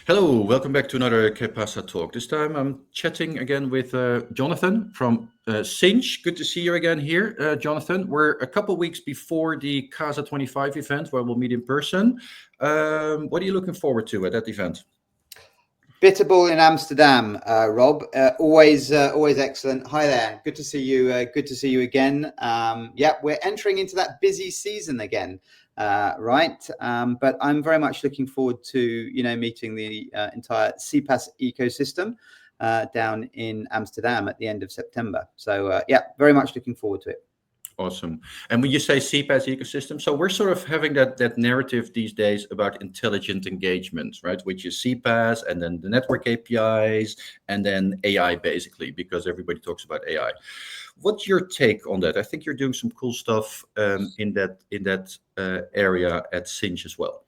Hello, welcome back to another CPaaSAA Talk. This time I'm chatting again with Jonathan from Sinch. Good to see you again here, Jonathan. We're a couple weeks before the CASA25 event where we'll meet in person. What are you looking forward to at that event? Bitterball in Amsterdam, Rob. Always excellent. Hi there. Good to see you. Good to see you again. Yeah, we're entering into that busy season again, right? But I'm very much looking forward to meeting the entire CPaaS ecosystem down in Amsterdam at the end of September. So yeah, very much looking forward to it. Awesome. And when you say CPaaS ecosystem, so we're sort of having that narrative these days about intelligent engagement, right? Which is CPaaS and then the network APIs and then AI basically, because everybody talks about AI. What's your take on that? I think you're doing some cool stuff in that area at Sinch as well.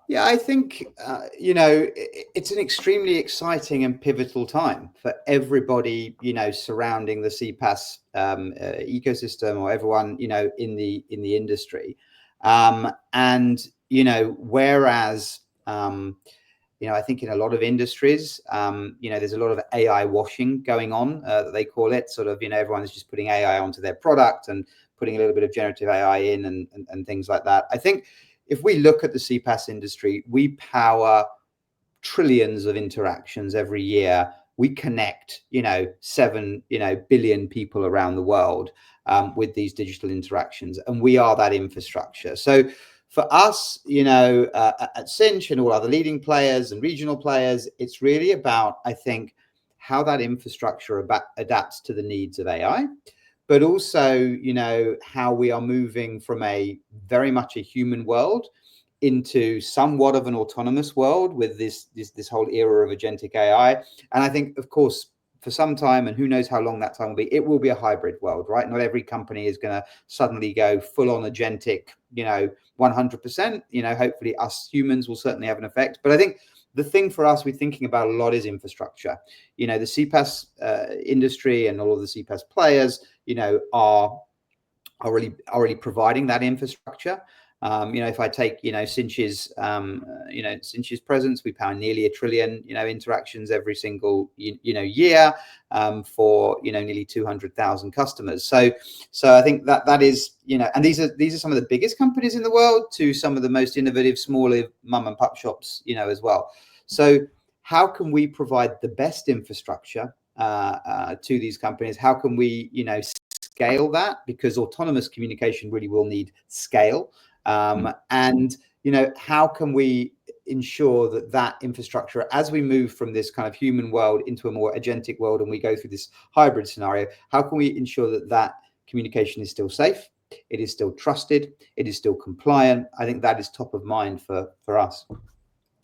Yeah, I think, it's an extremely exciting and pivotal time for everybody, surrounding the CPaaS ecosystem, or everyone, in the industry. Whereas, I think in a lot of industries, there's a lot of AI washing going on, that they call it, sort of, everyone is just putting AI onto their product and putting a little bit of generative AI in and things like that. I think if we look at the CPaaS industry, we power trillions of interactions every year. We connect, 7, billion people around the world with these digital interactions, and we are that infrastructure. So for us, at Sinch and all other leading players and regional players, it's really about, I think, how that infrastructure adapts to the needs of AI. But also, how we are moving from a very much a human world into somewhat of an autonomous world with this whole era of agentic AI. And I think, of course, for some time, and who knows how long that time will be, it will be a hybrid world, right? Not every company is going to suddenly go full on agentic, 100%. Hopefully us humans will certainly have an effect. But I think the thing for us we're thinking about a lot is infrastructure. The CPaaS industry and all of the CPaaS players, are already providing that infrastructure. If I take, Sinch's, Sinch's presence, we power nearly 1 trillion, interactions every single, year, for, nearly 200,000 customers. So I think that is, and these are some of the biggest companies in the world to some of the most innovative, smaller mum and pop shops, as well. So how can we provide the best infrastructure to these companies? How can we, scale that? Because autonomous communication really will need scale. And, how can we ensure that infrastructure, as we move from this kind of human world into a more agentic world and we go through this hybrid scenario, how can we ensure that communication is still safe, it is still trusted, it is still compliant? I think that is top of mind for us.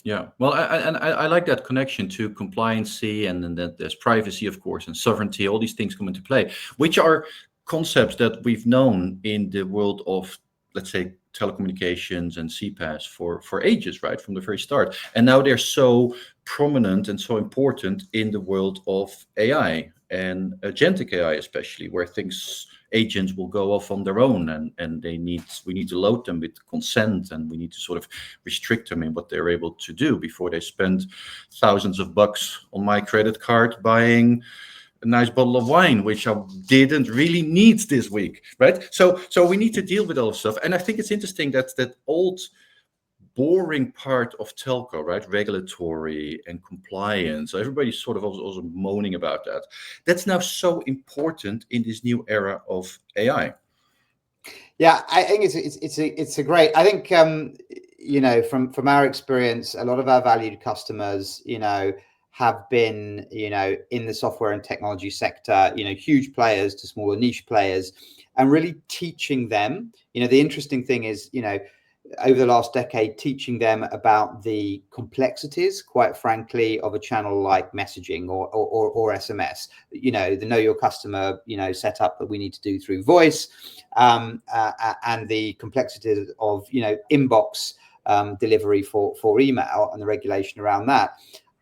Yeah, well, I like that connection to compliancy, and then that there's privacy, of course, and sovereignty. All these things come into play, which are concepts that we've known in the world of, let's say, telecommunications and CPaaS for ages, right, from the very start. And now they're so prominent and so important in the world of AI and agentic AI, especially, where agents will go off on their own, and we need to load them with consent, and we need to sort of restrict them in what they're able to do before they spend thousands of bucks on my credit card buying a nice bottle of wine, which I didn't really need this week, right? So we need to deal with all of stuff. And I think it's interesting that old boring part of telco, right? Regulatory and compliance. So everybody's sort of also moaning about that. That's now so important in this new era of AI. Yeah, I think it's a great. I think from our experience, a lot of our valued customers, have been, in the software and technology sector, huge players to smaller niche players, and really teaching them. The interesting thing is, over the last decade, teaching them about the complexities, quite frankly, of a channel like messaging or SMS, the know your customer, setup that we need to do through voice, and the complexities of, inbox delivery for email and the regulation around that.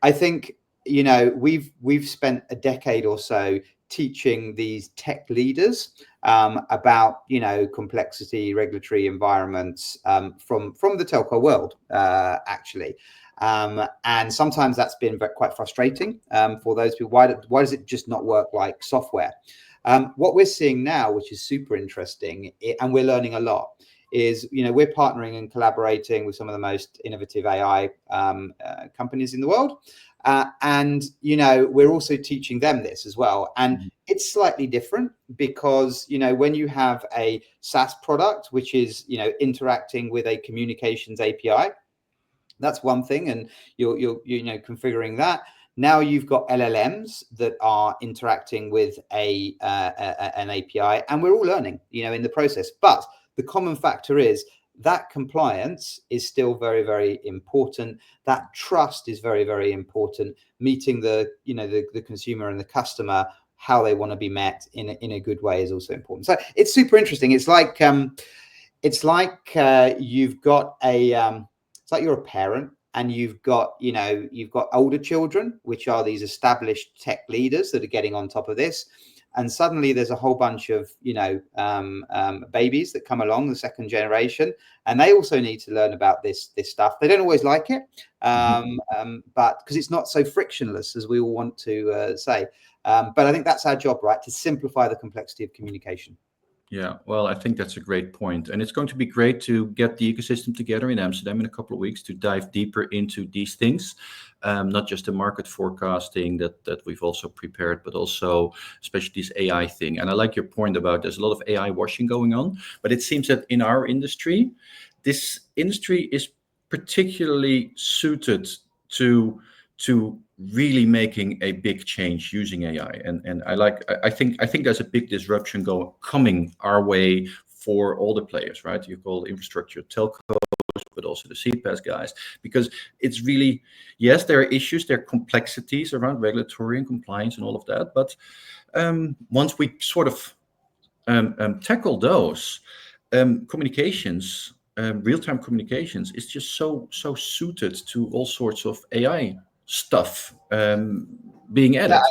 I think, we've spent a decade or so teaching these tech leaders about, you know, complexity, regulatory environments from the telco world, actually. And sometimes that's been quite frustrating for those people. Why does it just not work like software? What we're seeing now, which is super interesting, and we're learning a lot, is, you know, we're partnering and collaborating with some of the most innovative AI companies in the world. And, you know, we're also teaching them this as well. And it's slightly different because, you know, when you have a SaaS product, which is, you know, interacting with a communications API, that's one thing. And you're you know, configuring that. Now you've got LLMs that are interacting with an API, and we're all learning, you know, in the process. But the common factor is that compliance is still very, very important. That trust is very, very important. Meeting the, you know, the consumer and the customer, how they want to be met in a good way, is also important. So it's super interesting. It's like you've got a it's like you're a parent, and you've got older children, which are these established tech leaders that are getting on top of this. And suddenly there's a whole bunch of, you know, babies that come along, the second generation, and they also need to learn about this stuff. They don't always like it, but because it's not so frictionless as we all want to say. But I think that's our job, right? To simplify the complexity of communication. Yeah, well, I think that's a great point. And it's going to be great to get the ecosystem together in Amsterdam in a couple of weeks to dive deeper into these things, not just the market forecasting that we've also prepared, but also especially this AI thing. And I like your point about there's a lot of AI washing going on, but it seems that in our industry, this industry is particularly suited to really making a big change using AI, and I think there's a big disruption coming our way for all the players, right? You call infrastructure telcos, but also the CPaaS guys, because it's really, yes, there are issues, there are complexities around regulatory and compliance and all of that, but once we sort of tackle those, communications, real-time communications is just so suited to all sorts of AI stuff being added.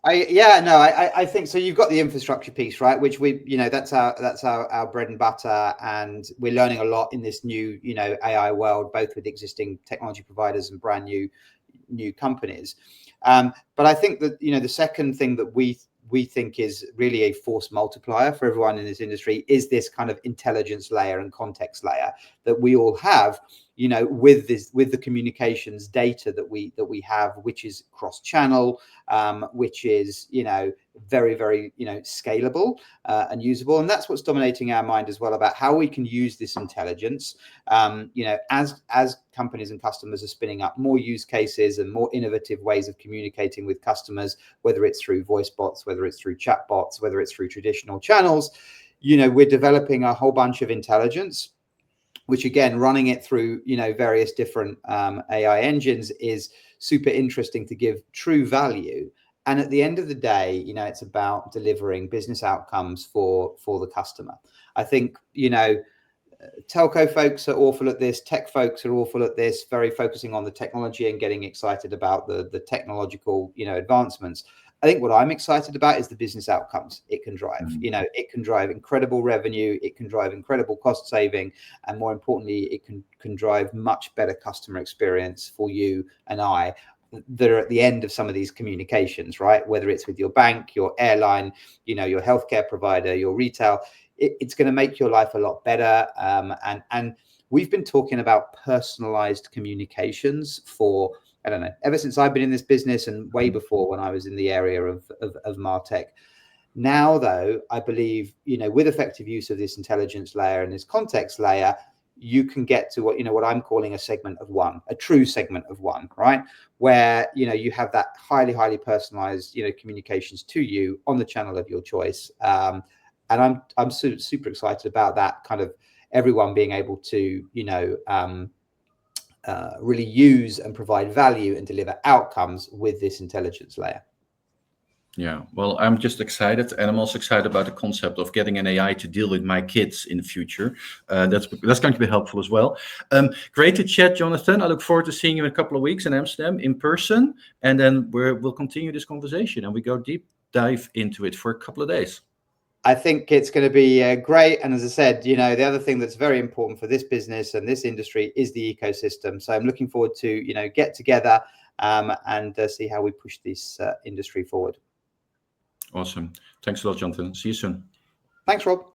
I think so. You've got the infrastructure piece, right? Which we, you know, that's our bread and butter, and we're learning a lot in this new, you know, AI world, both with existing technology providers and brand new companies. But I think that, you know, the second thing that we think is really a force multiplier for everyone in this industry is this kind of intelligence layer and context layer that we all have, you know, with the communications data that we have, which is cross-channel, which is, you know, very, very, you know, scalable and usable. And that's what's dominating our mind as well, about how we can use this intelligence, you know, as companies and customers are spinning up more use cases and more innovative ways of communicating with customers, whether it's through voice bots, whether it's through chat bots, whether it's through traditional channels. You know, we're developing a whole bunch of intelligence, which again, running it through, you know, various different AI engines is super interesting to give true value. And at the end of the day, you know, it's about delivering business outcomes for the customer. I think, you know, telco folks are awful at this, tech folks are awful at this, very focusing on the technology and getting excited about the technological, you know, advancements. I think what I'm excited about is the business outcomes it can drive. You know, it can drive incredible revenue, it can drive incredible cost saving, and more importantly, it can drive much better customer experience for you and I that are at the end of some of these communications, right? Whether it's with your bank, your airline, you know, your healthcare provider, your retail, it's going to make your life a lot better. And we've been talking about personalized communications for, I don't know, ever since I've been in this business, and way before when I was in the area of MarTech. Now, though, I believe, you know, with effective use of this intelligence layer and this context layer, you can get to what, you know, what I'm calling a segment of one, a true segment of one, right? Where, you know, you have that highly personalized, you know, communications to you on the channel of your choice. And I'm super excited about that, kind of everyone being able to, you know, really use and provide value and deliver outcomes with this intelligence layer. Yeah, well, I'm just excited, and I'm also excited about the concept of getting an AI to deal with my kids in the future. That's going to be helpful as well. Great to chat, Jonathan. I look forward to seeing you in a couple of weeks in Amsterdam in person, and then we'll continue this conversation and we go deep dive into it for a couple of days? I think it's going to be great. And as I said, the other thing that's very important for this business and this industry is the ecosystem. So I'm looking forward to, get together and see how we push this industry forward. Awesome. Thanks a lot, Jonathan. See you soon. Thanks, Rob.